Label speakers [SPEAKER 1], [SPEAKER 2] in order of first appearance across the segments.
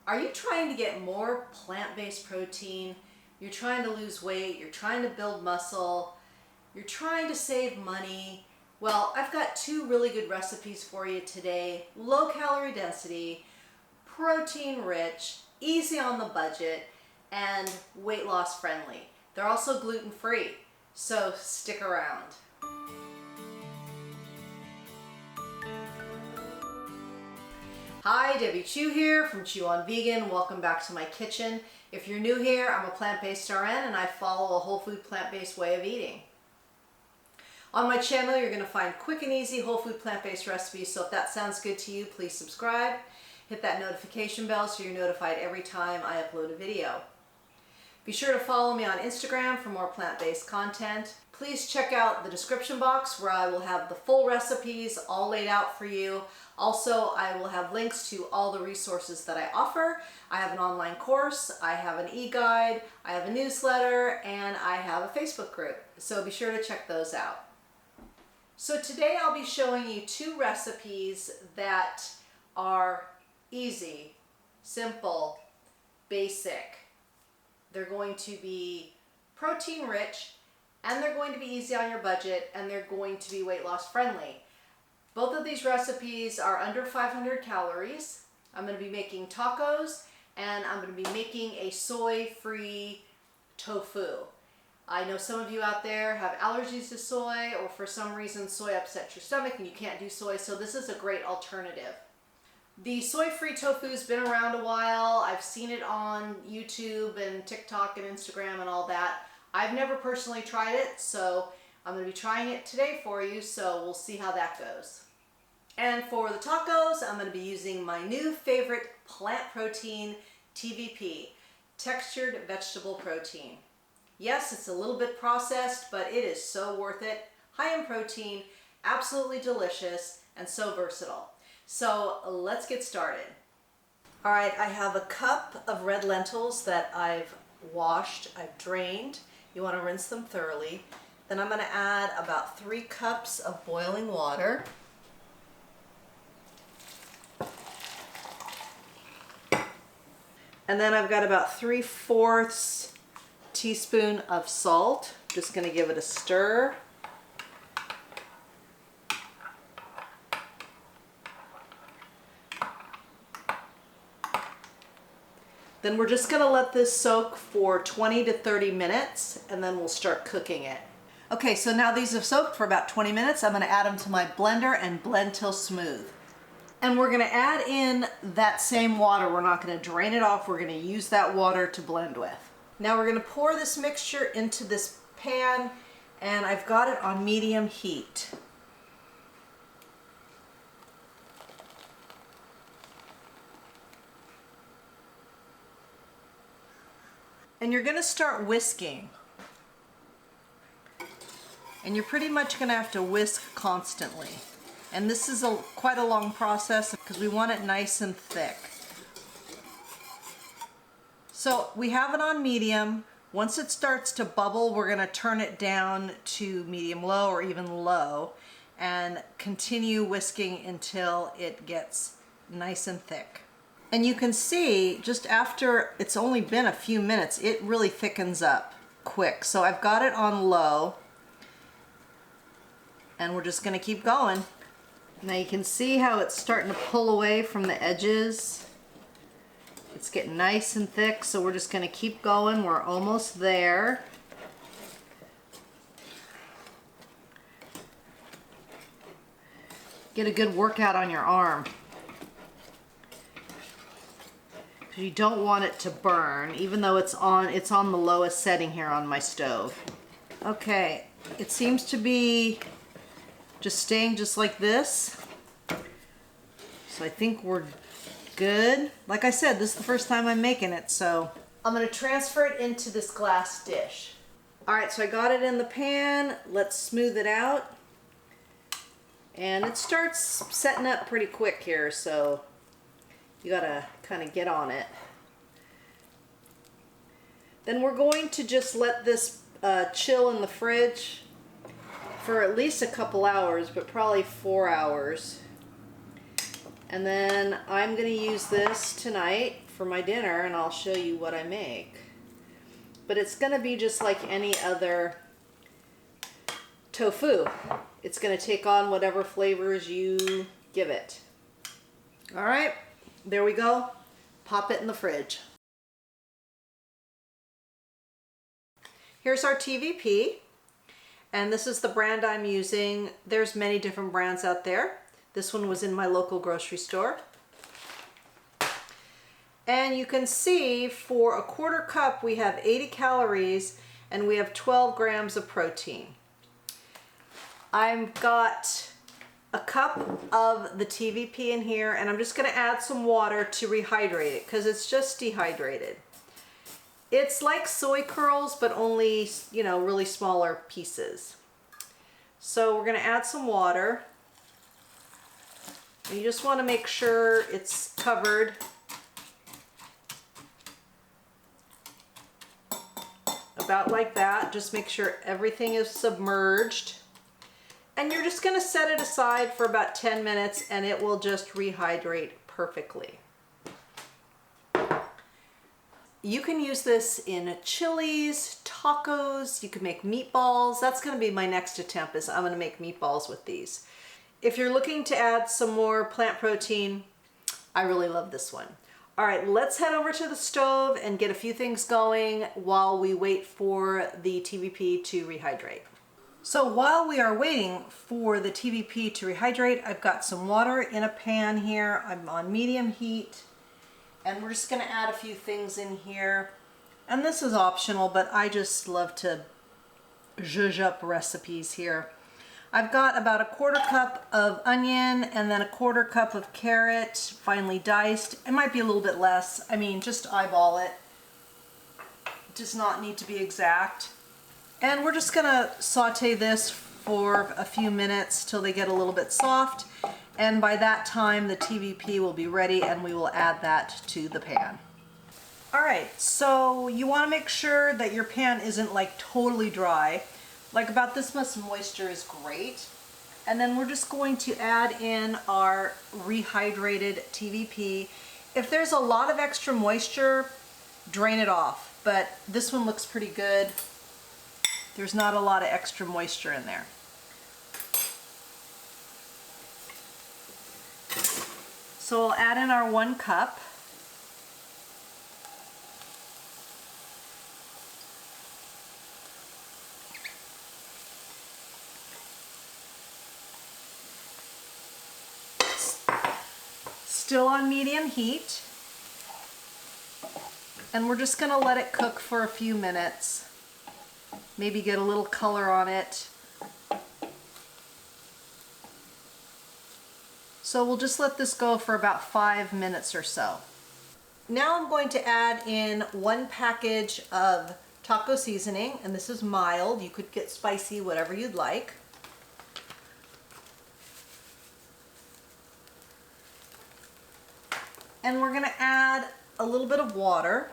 [SPEAKER 1] Are you trying to get more plant-based protein? You're trying to lose weight, you're trying to build muscle, you're trying to save money. Well, I've got two really good recipes for you today. Low calorie density, protein rich, easy on the budget, and weight loss friendly. They're also gluten free, so stick around. Hi, Debbie Chu here from Chew on Vegan. Welcome back to my kitchen. If you're new here, I'm a plant-based RN and I follow a whole food plant-based way of eating. On my channel, you're going to find quick and easy whole food plant-based recipes, so if that sounds good to you, please subscribe. Hit that notification bell so you're notified every time I upload a video. Be sure to follow me on Instagram for more plant-based content. Please check out the description box where I will have the full recipes all laid out for you. Also, I will have links to all the resources that I offer. I have an online course, I have an e-guide, I have a newsletter, and I have a Facebook group. So be sure to check those out. So today I'll be showing you two recipes that are easy, simple, basic. They're going to be protein rich, and they're going to be easy on your budget, and they're going to be weight loss friendly. Both of these recipes are under 500 calories. I'm going to be making tacos, and I'm going to be making a soy-free tofu. I know some of you out there have allergies to soy, or for some reason soy upsets your stomach and you can't do soy, so this is a great alternative. The soy-free tofu's been around a while. I've seen it on YouTube and TikTok and Instagram and all that. I've never personally tried it, so I'm going to be trying it today for you, so we'll see how that goes. And for the tacos, I'm going to be using my new favorite plant protein, TVP, textured vegetable protein. Yes, it's a little bit processed, but it is so worth it. High in protein, absolutely delicious, and so versatile. So let's get started. All right, I have a cup of red lentils that I've washed, I've drained. You want to rinse them thoroughly. Then I'm going to add about 3 cups of boiling water. And then I've got about 3/4 teaspoon of salt. Just going to give it a stir. Then we're just going to let this soak for 20 to 30 minutes and then we'll start cooking it. Okay, so now these have soaked for about 20 minutes. I'm going to add them to my blender and blend till smooth. And we're going to add in that same water. We're not going to drain it off. We're going to use that water to blend with. Now we're going to pour this mixture into this pan, and I've got it on medium heat. And you're going to start whisking. And you're pretty much going to have to whisk constantly. And this is quite a long process because we want it nice and thick. So we have it on medium. Once it starts to bubble, we're going to turn it down to medium low or even low and continue whisking until it gets nice and thick. And you can see just after it's only been a few minutes, it really thickens up quick. So I've got it on low and we're just going to keep going. Now you can see how it's starting to pull away from the edges. It's getting nice and thick, so we're just going to keep going. We're almost there. Get a good workout on your arm. Because you don't want it to burn, even though it's on the lowest setting here on my stove. Okay, it seems to be just staying just like this. So I think we're good. Like I said, this is the first time I'm making it, so I'm going to transfer it into this glass dish. All right, so I got it in the pan. Let's smooth it out. And it starts setting up pretty quick here, so you got to kind of get on it. Then we're going to just let this chill in the fridge for at least a couple hours, but probably 4 hours. And then I'm going to use this tonight for my dinner, and I'll show you what I make. But it's gonna be just like any other tofu. It's gonna take on whatever flavors you give it. All right, there we go. Pop it in the fridge. Here's our TVP, and this is the brand I'm using. There's many different brands out there. This one was in my local grocery store. And you can see for a 1/4 cup we have 80 calories and we have 12 grams of protein. I've got a cup of the TVP in here, and I'm just going to add some water to rehydrate it because it's just dehydrated. It's like soy curls, but only, you know, really smaller pieces. So we're going to add some water. And you just want to make sure it's covered. About like that. Just make sure everything is submerged. And you're just going to set it aside for about 10 minutes and it will just rehydrate perfectly. You can use this in chilies, tacos, you can make meatballs. That's going to be my next attempt, is I'm going to make meatballs with these. If you're looking to add some more plant protein, I really love this one. All right, let's head over to the stove and get a few things going while we wait for the TVP to rehydrate. So while we are waiting for the TVP to rehydrate, I've got some water in a pan here. I'm on medium heat, and we're just gonna add a few things in here. And this is optional, but I just love to zhuzh up recipes here. I've got about a 1/4 cup of onion and then a 1/4 cup of carrot, finely diced. It might be a little bit less. I mean, just eyeball it. It does not need to be exact. And we're just gonna saute this for a few minutes till they get a little bit soft. And by that time, the TVP will be ready and we will add that to the pan. All right, so you wanna make sure that your pan isn't like totally dry. Like about this much moisture is great. And then we're just going to add in our rehydrated TVP. If there's a lot of extra moisture, drain it off. But this one looks pretty good. There's not a lot of extra moisture in there. So we'll add in our 1 cup. Still on medium heat. And we're just gonna let it cook for a few minutes. Maybe get a little color on it. So we'll just let this go for about 5 minutes or so. Now I'm going to add in 1 package of taco seasoning, and this is mild. You could get spicy, whatever you'd like. And we're gonna add a little bit of water.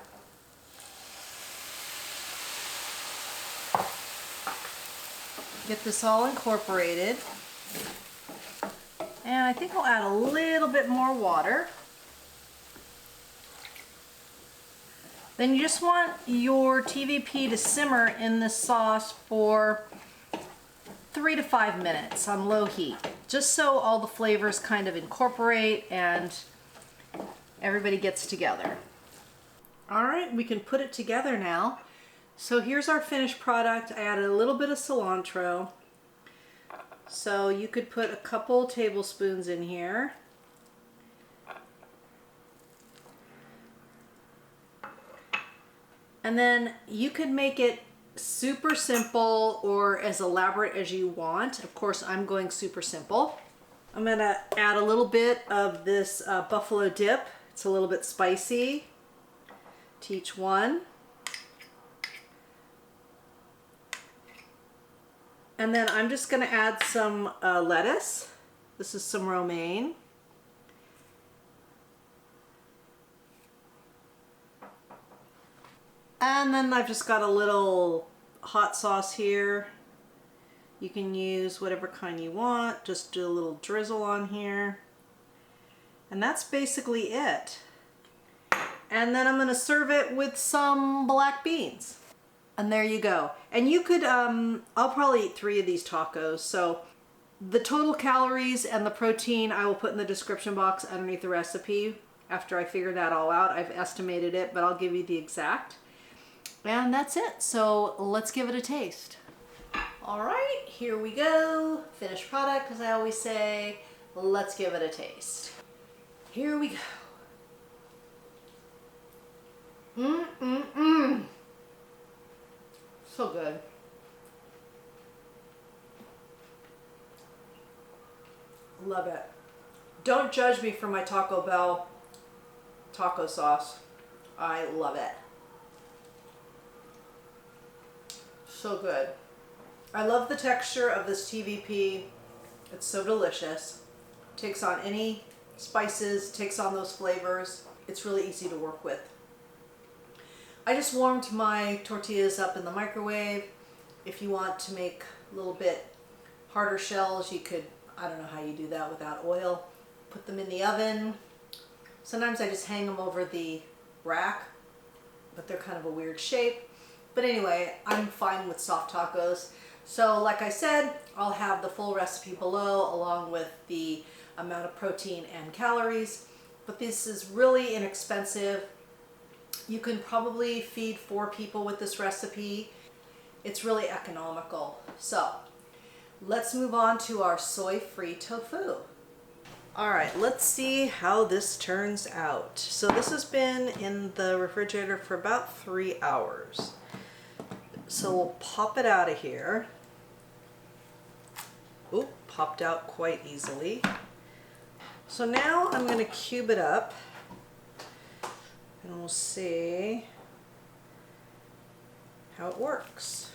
[SPEAKER 1] Get this all incorporated. And I think I'll add a little bit more water. Then you just want your TVP to simmer in this sauce for 3 to 5 minutes on low heat, just so all the flavors kind of incorporate and everybody gets together. All right, we can put it together now. So here's our finished product. I added a little bit of cilantro. So you could put a couple tablespoons in here. And then you could make it super simple or as elaborate as you want. Of course, I'm going super simple. I'm gonna add a little bit of this buffalo dip. It's a little bit spicy to each one. And then I'm just gonna add some lettuce. This is some romaine. And then I've just got a little hot sauce here. You can use whatever kind you want. Just do a little drizzle on here. And that's basically it. And then I'm gonna serve it with some black beans. And there you go. And you could, I'll probably eat 3 of these tacos. So the total calories and the protein I will put in the description box underneath the recipe. After I figure that all out, I've estimated it, but I'll give you the exact. And that's it. So let's give it a taste. All right, here we go. Finished product, as I always say. Let's give it a taste. Here we go. So good. Love it. Don't judge me for my Taco Bell taco sauce. I love it. So good. I love the texture of this TVP. It's so delicious. Takes on any spices, takes on those flavors. It's really easy to work with. I just warmed my tortillas up in the microwave. If you want to make a little bit harder shells, you could, I don't know how you do that without oil. Put them in the oven. Sometimes I just hang them over the rack, but they're kind of a weird shape. But anyway, I'm fine with soft tacos. So like I said, I'll have the full recipe below along with the amount of protein and calories. But this is really inexpensive. You can probably feed 4 people with this recipe. It's really economical. So let's move on to our soy-free tofu. All right, let's see how this turns out. So this has been in the refrigerator for about 3 hours. So we'll pop it out of here. Oop, popped out quite easily. So now I'm going to cube it up and we'll see how it works.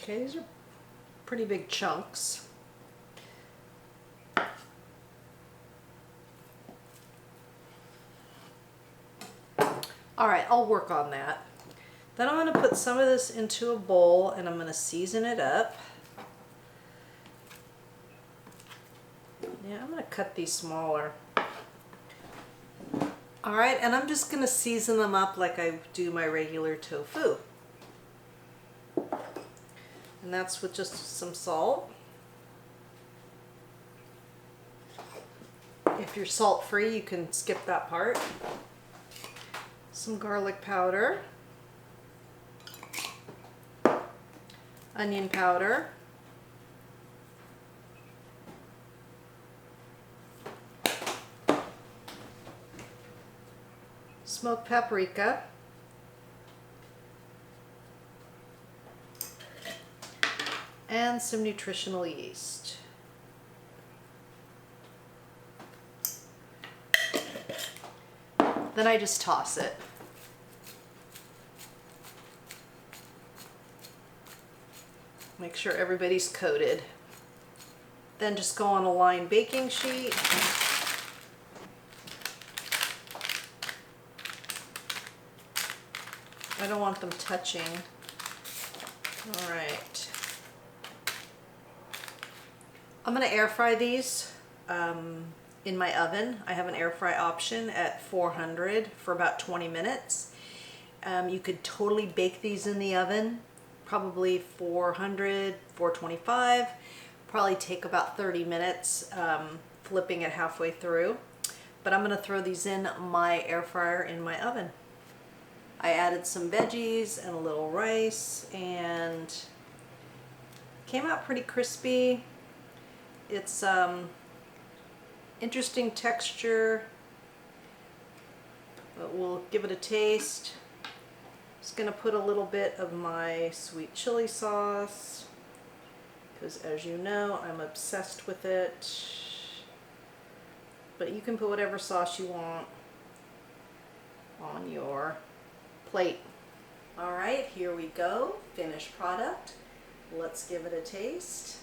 [SPEAKER 1] Okay, these are pretty big chunks. All right, I'll work on that. Then I'm going to put some of this into a bowl and I'm going to season it up. Yeah, I'm going to cut these smaller. All right, and I'm just going to season them up like I do my regular tofu. And that's with just some salt. If you're salt free, you can skip that part. Some garlic powder. Onion powder. Smoked paprika. And some nutritional yeast. Then I just toss it. Make sure everybody's coated. Then just go on a lined baking sheet. I don't want them touching. All right. I'm going to air fry these in my oven. I have an air fry option at 400 for about 20 minutes. You could totally bake these in the oven, probably 400, 425. Probably take about 30 minutes flipping it halfway through. But I'm going to throw these in my air fryer in my oven. I added some veggies and a little rice and came out pretty crispy. It's interesting texture, but we'll give it a taste. Just gonna put a little bit of my sweet chili sauce because, as you know, I'm obsessed with it. But you can put whatever sauce you want on your plate. All right, here we go. Finished product. Let's give it a taste.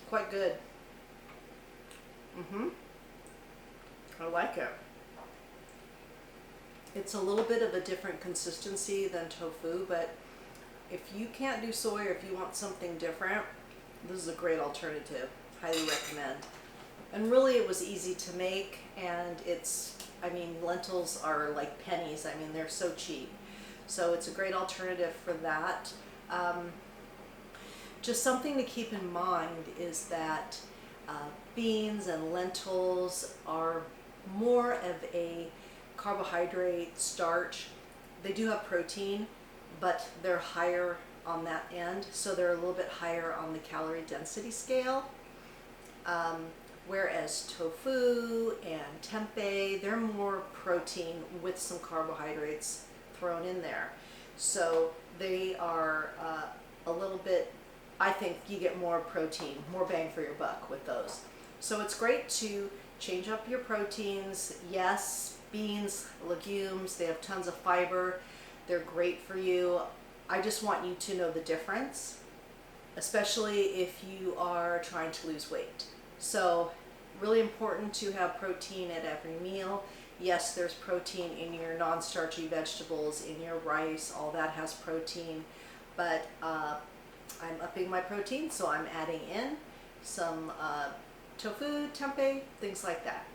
[SPEAKER 1] Quite good. I like it. It's a little bit of a different consistency than tofu, but if you can't do soy or if you want something different, this is a great alternative. Highly recommend. And really it was easy to make, and I mean, lentils are like pennies. I mean, they're so cheap. So it's a great alternative for that. Just something to keep in mind is that beans and lentils are more of a carbohydrate starch. They do have protein, but they're higher on that end, so they're a little bit higher on the calorie density scale. Whereas tofu and tempeh, they're more protein with some carbohydrates thrown in there. So they are a little bit, I think you get more protein, more bang for your buck with those. So it's great to change up your proteins. Yes, beans, legumes, they have tons of fiber. They're great for you. I just want you to know the difference, especially if you are trying to lose weight. So really important to have protein at every meal. Yes, there's protein in your non-starchy vegetables, in your rice, all that has protein, but I'm upping my protein, so I'm adding in some tofu, tempeh, things like that.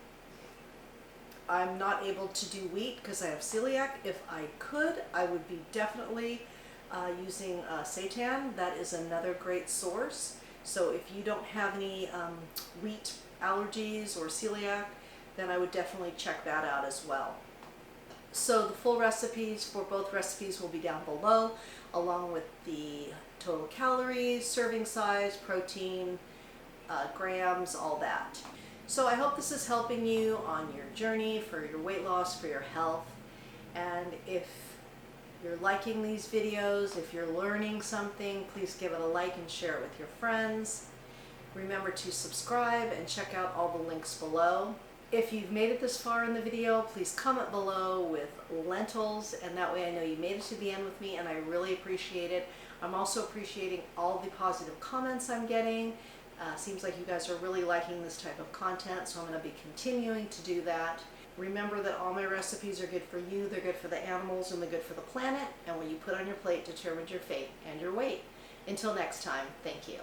[SPEAKER 1] I'm not able to do wheat because I have celiac. If I could, I would be definitely using seitan. That is another great source. So if you don't have any wheat allergies or celiac, then I would definitely check that out as well. So the full recipes for both recipes will be down below, along with the total calories, serving size, protein, grams, all that. So I hope this is helping you on your journey for your weight loss, for your health. And if you're liking these videos, if you're learning something, please give it a like and share it with your friends. Remember to subscribe and check out all the links below. If you've made it this far in the video, please comment below with lentils, and that way I know you made it to the end with me, and I really appreciate it. I'm also appreciating all the positive comments I'm getting. Seems like you guys are really liking this type of content, so I'm going to be continuing to do that. Remember that all my recipes are good for you, they're good for the animals, and they're good for the planet, and what you put on your plate determines your fate and your weight. Until next time, thank you.